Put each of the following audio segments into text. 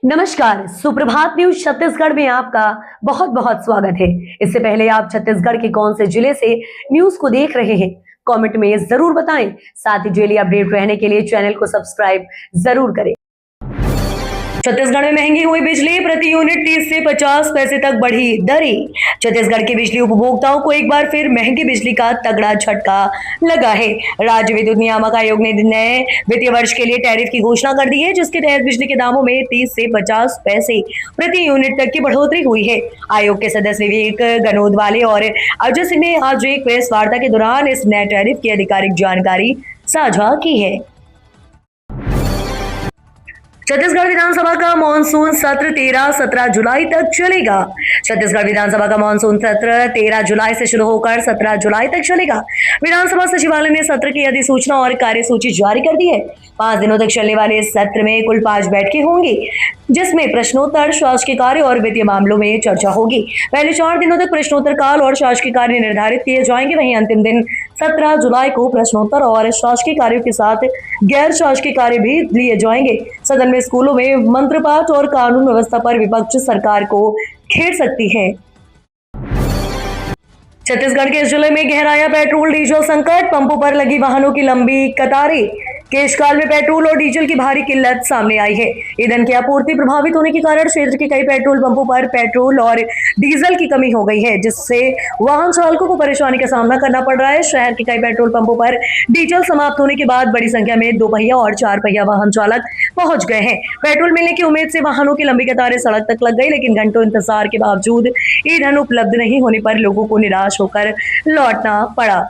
नमस्कार, सुप्रभात न्यूज छत्तीसगढ़ में आपका बहुत बहुत स्वागत है। इससे पहले आप छत्तीसगढ़ के कौन से जिले से न्यूज को देख रहे हैं, कमेंट में जरूर बताएं। साथ ही डेली अपडेट रहने के लिए चैनल को सब्सक्राइब जरूर करें। छत्तीसगढ़ में महंगी हुई बिजली, प्रति यूनिट 30 से 50 पैसे तक बढ़ी दरें। छत्तीसगढ़ के बिजली उपभोक्ताओं को एक बार फिर महंगी बिजली का तगड़ा झटका लगा है। राज्य विद्युत नियामक आयोग ने नए वित्तीय वर्ष के लिए टैरिफ की घोषणा कर दी है, जिसके तहत बिजली के दामों में 30 से 50 पैसे प्रति यूनिट तक की बढ़ोतरी हुई है। आयोग के सदस्य विवेक गनोदवाले और अजय सिंह ने आज एक प्रेस वार्ता के दौरान इस नए टैरिफ की आधिकारिक जानकारी साझा की है। छत्तीसगढ़ विधानसभा का मानसून सत्र 13-17 जुलाई तक चलेगा। छत्तीसगढ़ विधानसभा का मानसून सत्र 13 जुलाई से शुरू होकर 17 जुलाई तक चलेगा। विधानसभा सचिवालय ने सत्र की अधिसूचना और कार्यसूची जारी कर दी है। 5 दिनों तक चलने वाले इस सत्र में कुल 5 बैठकें होंगी, जिसमें प्रश्नोत्तर, शासकीय कार्य और वित्तीय मामलों में चर्चा होगी। पहले 4 दिनों तक प्रश्नोत्तर काल और शासकीय कार्य निर्धारित किए जाएंगे। वहीं अंतिम दिन 17 जुलाई को प्रश्नोत्तर और शासकीय कार्यों के साथ गैर शासकीय कार्य भी लिए जाएंगे। सदन में स्कूलों में मंत्रपाठ और कानून व्यवस्था पर विपक्ष सरकार को घेर सकती है। छत्तीसगढ़ के जिले में गहराया पेट्रोल डीजल संकट, पंपों पर लगी वाहनों की लंबी कतारें। केशकाल में पेट्रोल और डीजल की भारी किल्लत सामने आई है। ईंधन की आपूर्ति प्रभावित होने के कारण क्षेत्र के कई पेट्रोल पंपों पर पेट्रोल और डीजल की कमी हो गई है, जिससे वाहन चालकों को परेशानी का सामना करना पड़ रहा है। शहर के कई पेट्रोल पंपों पर डीजल समाप्त होने के बाद बड़ी संख्या में 2 पहिया और 4 पहिया वाहन चालक पहुंच गए हैं। पेट्रोल मिलने की उम्मीद से वाहनों की लंबी कतारें सड़क तक लग गई, लेकिन घंटों इंतजार के बावजूद ईंधन उपलब्ध नहीं होने पर लोगों को निराश होकर लौटना पड़ा।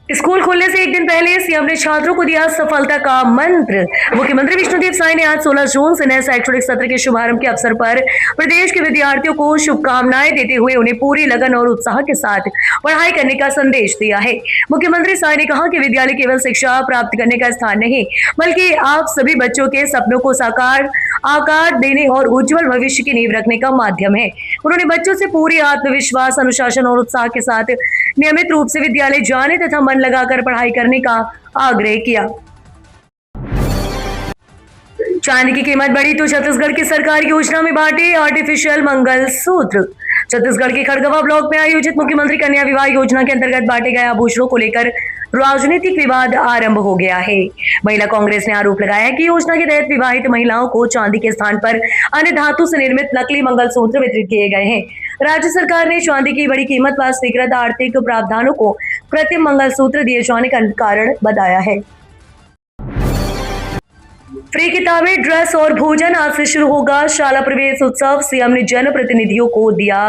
स्कूल खुलने से एक दिन पहले सीएम ने छात्रों को दिया सफलता का मंत्र। मुख्यमंत्री विष्णुदेव साय ने आज 16 जून से नए शैक्षणिक सत्र के शुभारंभ के अवसर पर प्रदेश के विद्यार्थियों को शुभकामनाएं देते हुए उन्हें पूरी लगन और उत्साह के साथ पढ़ाई करने का संदेश दिया है। मुख्यमंत्री साय ने कहा कि विद्यालय केवल शिक्षा प्राप्त करने का स्थान नहीं, बल्कि आप सभी बच्चों के सपनों को आकार देने और उज्जवल भविष्य की नींव रखने का माध्यम है। उन्होंने बच्चों से पूरी आत्मविश्वास, अनुशासन और उत्साह के साथ नियमित रूप से विद्यालय जाने तथा मन लगाकर पढ़ाई करने का आग्रह किया। चांदी की कीमत बढ़ी तो छत्तीसगढ़ की सरकारी योजना में बांटे आर्टिफिशियल मंगलसूत्र। छत्तीसगढ़ के खड़गवा ब्लॉक में आयोजित मुख्यमंत्री कन्या विवाह योजना के अंतर्गत बांटे गए आभूषणों को लेकर राजनीतिक विवाद आरंभ हो गया है। महिला कांग्रेस ने आरोप लगाया कि योजना के तहत विवाहित महिलाओं को चांदी के स्थान पर अन्य धातु से निर्मित नकली मंगलसूत्र वितरित किए गए हैं। राज्य सरकार ने चांदी की बड़ी कीमत व स्वीकृत आर्थिक प्रावधानों को कृत्रिम मंगलसूत्र दिए जाने का कारण बताया है। फ्री किताबें, ड्रेस और भोजन, आज से शुरू होगा शाला प्रवेश उत्सव। सीएम ने जनप्रतिनिधियों को दिया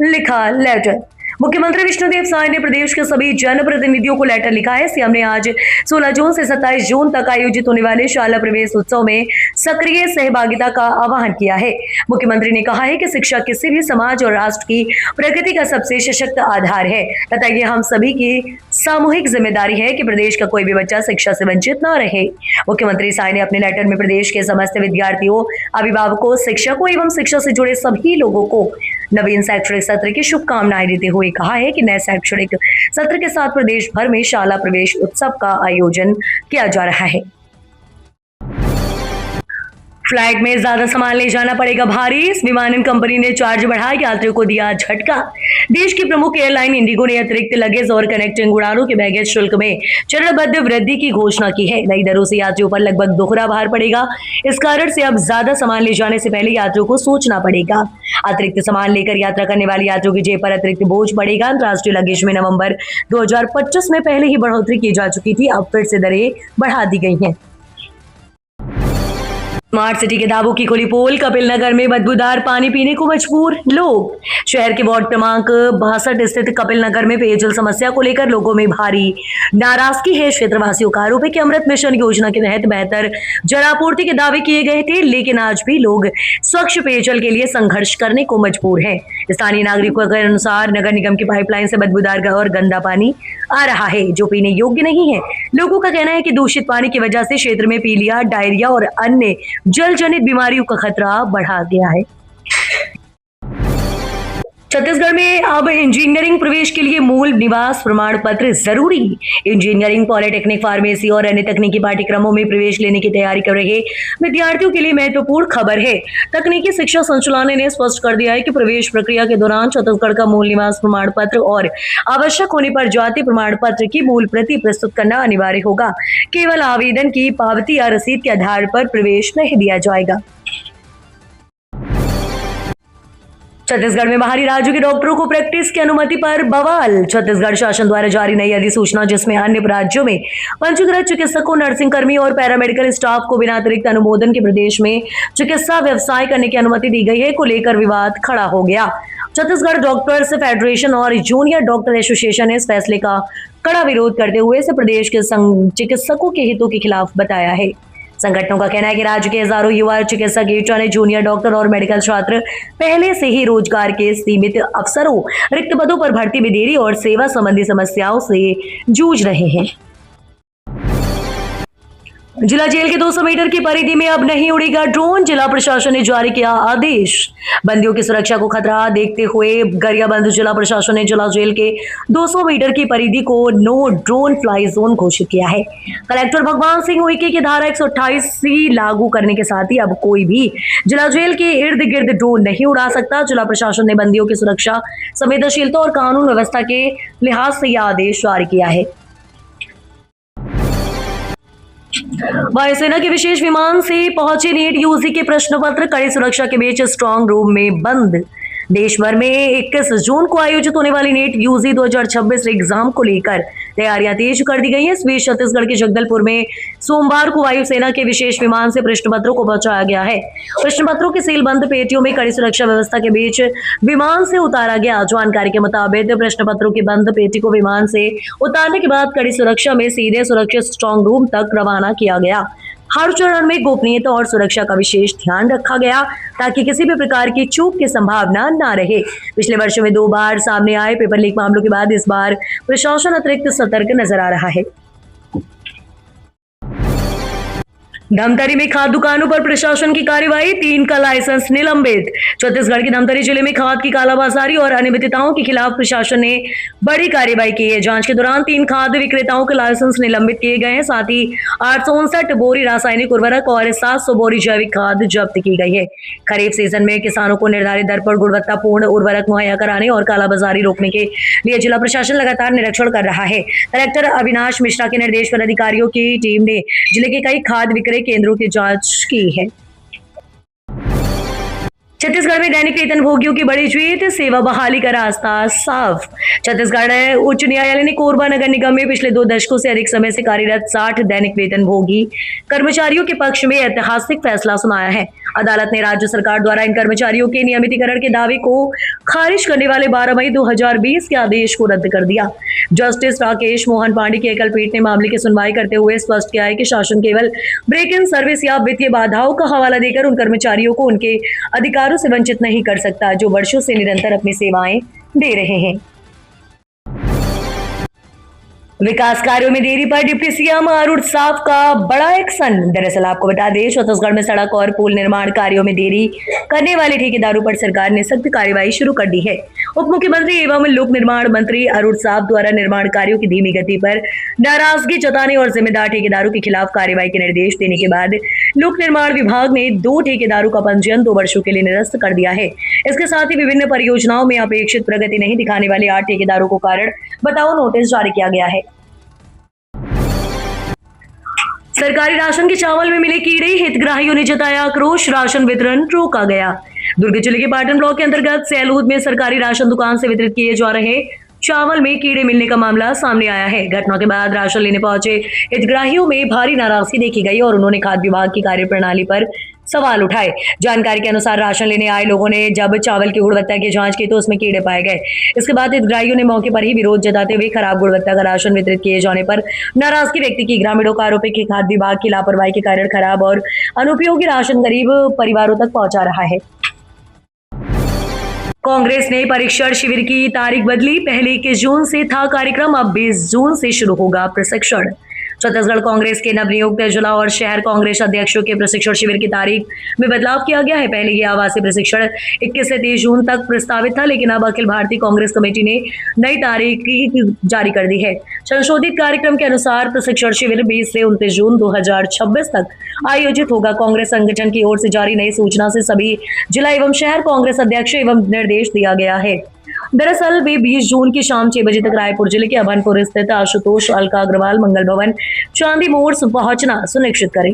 लिखा लेटर। मुख्यमंत्री विष्णुदेव साय ने प्रदेश के सभी जनप्रतिनिधियों को लेटर लिखा है। सीएम ने आज 16 जून से 27 जून तक आयोजित होने वाले शाला प्रवेश उत्सव में सक्रिय सहभागिता का आह्वान किया है। मुख्यमंत्री ने कहा है कि शिक्षा किसी भी समाज और राष्ट्र की प्रगति का सबसे सशक्त आधार है तथा ये हम सभी की सामूहिक जिम्मेदारी है कि प्रदेश का कोई भी बच्चा शिक्षा से वंचित न रहे। मुख्यमंत्री साय ने अपने लेटर में प्रदेश के समस्त विद्यार्थियों, अभिभावकों, शिक्षकों एवं शिक्षा से जुड़े सभी लोगों को नवीन शैक्षणिक सत्र की शुभकामनाएं देते हुए कहा है कि नए शैक्षणिक सत्र के साथ प्रदेश भर में शाला प्रवेश उत्सव का आयोजन किया जा रहा है। फ्लाइट में ज्यादा सामान ले जाना पड़ेगा भारी, विमानन कंपनी ने चार्ज बढ़ाया, यात्रियों को दिया झटका। देश की प्रमुख एयरलाइन इंडिगो ने अतिरिक्त लगेज और कनेक्टिंग उड़ानों के बैगेज शुल्क में चरणबद्ध वृद्धि की घोषणा की है। नई दरों से यात्रियों पर लगभग दोहरा भार पड़ेगा। इस कारण से अब ज्यादा सामान ले जाने से पहले यात्रियों को सोचना पड़ेगा। अतिरिक्त सामान लेकर यात्रा करने वाले यात्रियों की जेब पर अतिरिक्त बोझ पड़ेगा। अंतर्राष्ट्रीय लगेज में नवंबर 2025 में पहले ही बढ़ोतरी की जा चुकी थी, अब फिर से दरें बढ़ा दी गई हैं। स्मार्ट सिटी के दावों की खुली पोल, कपिल नगर में बदबूदार पानी पीने को मजबूर लोग। शहर के वार्ड क्रमांक 62 स्थित कपिल नगर में पेयजल समस्या को लेकर लोगों में भारी नाराजगी है। क्षेत्रवासियों का आरोप है कि अमृत मिशन योजना के तहत बेहतर जलापूर्ति के दावे किए गए थे, लेकिन आज भी लोग स्वच्छ पेयजल के लिए संघर्ष करने को मजबूर हैं। स्थानीय नागरिकों के अनुसार नगर निगम की पाइपलाइन से बदबूदार और गंदा पानी आ रहा है, जो पीने योग्य नहीं है। लोगों का कहना है कि दूषित पानी की वजह से क्षेत्र में पीलिया, डायरिया और अन्य जल जनित बीमारियों का खतरा बढ़ा गया है। छत्तीसगढ़ में अब इंजीनियरिंग प्रवेश के लिए मूल निवास प्रमाण पत्र जरूरी। इंजीनियरिंग, पॉलिटेक्निक, फार्मेसी और अन्य तकनीकी पाठ्यक्रमों में प्रवेश लेने की तैयारी कर रहे विद्यार्थियों के लिए महत्वपूर्ण खबर है। तकनीकी शिक्षा संचालनालय ने स्पष्ट कर दिया है कि प्रवेश प्रक्रिया के दौरान छत्तीसगढ़ का मूल निवास प्रमाण पत्र और आवश्यक होने पर जाति प्रमाण पत्र की मूल प्रति प्रस्तुत करना अनिवार्य होगा। केवल आवेदन की पावती या रसीद के आधार पर प्रवेश नहीं दिया जाएगा। छत्तीसगढ़ में बाहरी राज्यों के डॉक्टरों को प्रैक्टिस की अनुमति पर बवाल। छत्तीसगढ़ शासन द्वारा जारी नई अधिसूचना, जिसमें अन्य राज्यों में पंजीकृत चिकित्सकों, नर्सिंग कर्मी और पैरामेडिकल स्टाफ को बिना अतिरिक्त अनुमोदन के प्रदेश में चिकित्सा व्यवसाय करने की अनुमति दी गई है, को लेकर विवाद खड़ा हो गया। छत्तीसगढ़ डॉक्टर्स फेडरेशन और जूनियर डॉक्टर एसोसिएशन ने इस फैसले का कड़ा विरोध करते हुए इसे प्रदेश के चिकित्सकों के हितों के खिलाफ बताया है। संगठनों का कहना है कि राज्य के हजारों युवा चिकित्सक, चाहे जूनियर डॉक्टर और मेडिकल छात्र, पहले से ही रोजगार के सीमित अवसरों, रिक्त पदों पर भर्ती में देरी और सेवा संबंधी समस्याओं से जूझ रहे हैं। जिला जेल के 200 मीटर की परिधि में अब नहीं उड़ेगा ड्रोन। जिला प्रशासन ने जारी किया आदेश। बंदियों की सुरक्षा को खतरा देखते हुए गरियाबंद जिला प्रशासन ने जिला जेल के 200 मीटर की परिधि को नो ड्रोन फ्लाई जोन घोषित किया है। कलेक्टर भगवान सिंह उइके की धारा 128C लागू करने के साथ ही अब कोई भी जिला जेल के इर्द गिर्द ड्रोन नहीं उड़ा सकता। जिला प्रशासन ने बंदियों की सुरक्षा, संवेदनशीलता और कानून व्यवस्था के लिहाज से यह आदेश जारी किया है। वायुसेना के विशेष विमान से पहुंचे नीट यूजी के प्रश्न पत्र कड़ी सुरक्षा के बीच स्ट्रांग रूम में बंद। देश भर में 21 जून को आयोजित होने वाली नीट यूजी 2026 एग्जाम को लेकर तैयारियां तेज कर दी गई हैं। इस बीच छत्तीसगढ़ के जगदलपुर में सोमवार को वायुसेना के विशेष विमान से प्रश्न पत्रों को पहुंचाया गया है। प्रश्न पत्रों की सीलबंद पेटियों में कड़ी सुरक्षा व्यवस्था के बीच विमान से उतारा गया। जानकारी के मुताबिक प्रश्न पत्रों की बंद पेटी को विमान से उतारने के बाद कड़ी सुरक्षा में सीधे सुरक्षित स्ट्रांग रूम तक रवाना किया गया। हर चरण में गोपनीयता और सुरक्षा का विशेष ध्यान रखा गया ताकि किसी भी प्रकार की चूक की संभावना न रहे। पिछले वर्षों में 2 बार सामने आए पेपर लीक मामलों के बाद इस बार प्रशासन अतिरिक्त सतर्क नजर आ रहा है। धमतरी में खाद दुकानों पर प्रशासन की कार्रवाई, 3 का लाइसेंस निलंबित। छत्तीसगढ़ के धमतरी जिले में खाद की कालाबाजारी और अनियमितताओं के खिलाफ प्रशासन ने बड़ी कार्रवाई की है। जांच के दौरान 3 खाद विक्रेताओं के लाइसेंस निलंबित किए गए हैं। साथ ही 859 बोरी रासायनिक उर्वरक और 700 बोरी जैविक खाद जब्त की गई है। खरीफ सीजन में किसानों को निर्धारित दर पर गुणवत्तापूर्ण उर्वरक मुहैया कराने और कालाबाजारी रोकने के लिए जिला प्रशासन लगातार निरीक्षण कर रहा है। कलेक्टर अविनाश मिश्रा के निर्देश पर अधिकारियों की टीम ने जिले के कई खाद विक्रय केंद्रों की जांच की है। छत्तीसगढ़ में दैनिक वेतन भोगियों की बड़ी जीत, सेवा बहाली का रास्ता साफ। छत्तीसगढ़ उच्च न्यायालय ने कोरबा नगर निगम में पिछले 2 दशकों से अधिक समय से कार्यरत 60 दैनिक वेतन भोगी कर्मचारियों के पक्ष में ऐतिहासिक फैसला सुनाया है। अदालत ने राज्य सरकार द्वारा इन कर्मचारियों के नियमितीकरण के दावे को खारिज करने वाले 12 मई 2020 के आदेश को रद्द कर दिया। जस्टिस राकेश मोहन पांडे की एकल पीठ ने मामले की सुनवाई करते हुए स्पष्ट किया है कि शासन केवल ब्रेक इन सर्विस या वित्तीय बाधाओं का हवाला देकर उन कर्मचारियों को उनके अधिकारों से वंचित नहीं कर सकता जो वर्षों से निरंतर अपनी सेवाएं दे रहे हैं। विकास कार्यों में देरी पर डिप्टी सीएम अरुण साव का बड़ा एक्शन। दरअसल आपको बता दें, छत्तीसगढ़ में सड़क और पुल निर्माण कार्यों में देरी करने वाले ठेकेदारों पर सरकार ने सख्त कार्रवाई शुरू कर दी है। उप मुख्यमंत्री एवं लोक निर्माण मंत्री अरुण साव द्वारा निर्माण कार्यों की धीमी गति पर नाराजगी जताने और जिम्मेदार ठेकेदारों के खिलाफ कार्रवाई के निर्देश देने के बाद लोक निर्माण विभाग ने 2 ठेकेदारों का पंजीयन 2 वर्षों के लिए निरस्त कर दिया है। इसके साथ ही विभिन्न परियोजनाओं में अपेक्षित प्रगति नहीं दिखाने वाले 8 ठेकेदारों को कारण बताओ नोटिस जारी किया गया है। सरकारी राशन के चावल में मिले कीड़े, हितग्राहियों ने जताया आक्रोश, राशन वितरण रोका गया। दुर्ग जिले के पाटन ब्लॉक के अंतर्गत सैलूद में सरकारी राशन दुकान से वितरित किए जा रहे चावल में कीड़े मिलने का मामला सामने आया है। घटना के बाद राशन लेने पहुंचे हितग्राहियों में भारी नाराजगी देखी गई और उन्होंने खाद्य विभाग की कार्यप्रणाली पर सवाल उठाए। जानकारी के अनुसार राशन लेने आए लोगों ने जब चावल की गुणवत्ता की जांच की तो उसमें कीड़े पाए गए। इसके बाद हितग्राहियों ने मौके पर ही विरोध जताते हुए खराब गुणवत्ता का राशन वितरित किए जाने पर नाराजगी व्यक्त की। ग्रामीणों का आरोप है कि खाद्य विभाग की लापरवाही के कारण खराब और अनुपयोगी राशन गरीब परिवारों तक पहुंचा रहा है। कांग्रेस ने परीक्षण शिविर की तारीख बदली। पहले 21 जून से था कार्यक्रम, अब 20 जून से शुरू होगा प्रशिक्षण। छत्तीसगढ़ कांग्रेस के नवनियुक्त जिला और शहर कांग्रेस अध्यक्षों के प्रशिक्षण शिविर की तारीख में बदलाव किया गया है। पहले ये आवासीय प्रशिक्षण 21 से 30 जून तक प्रस्तावित था, लेकिन अब अखिल भारतीय कांग्रेस कमेटी ने नई तारीख जारी कर दी है। संशोधित कार्यक्रम के अनुसार प्रशिक्षण शिविर 20 से 29 जून 2026 तक आयोजित होगा। कांग्रेस संगठन की ओर से जारी नई सूचना से सभी जिला एवं शहर कांग्रेस अध्यक्ष एवं निर्देश दिया गया है। दरअसल वे 20 जून की शाम 6 बजे तक रायपुर जिले के अभनपुर स्थित आशुतोष अलका अग्रवाल मंगल भवन चांदी मोड़ पहुंचना सुनिश्चित करें।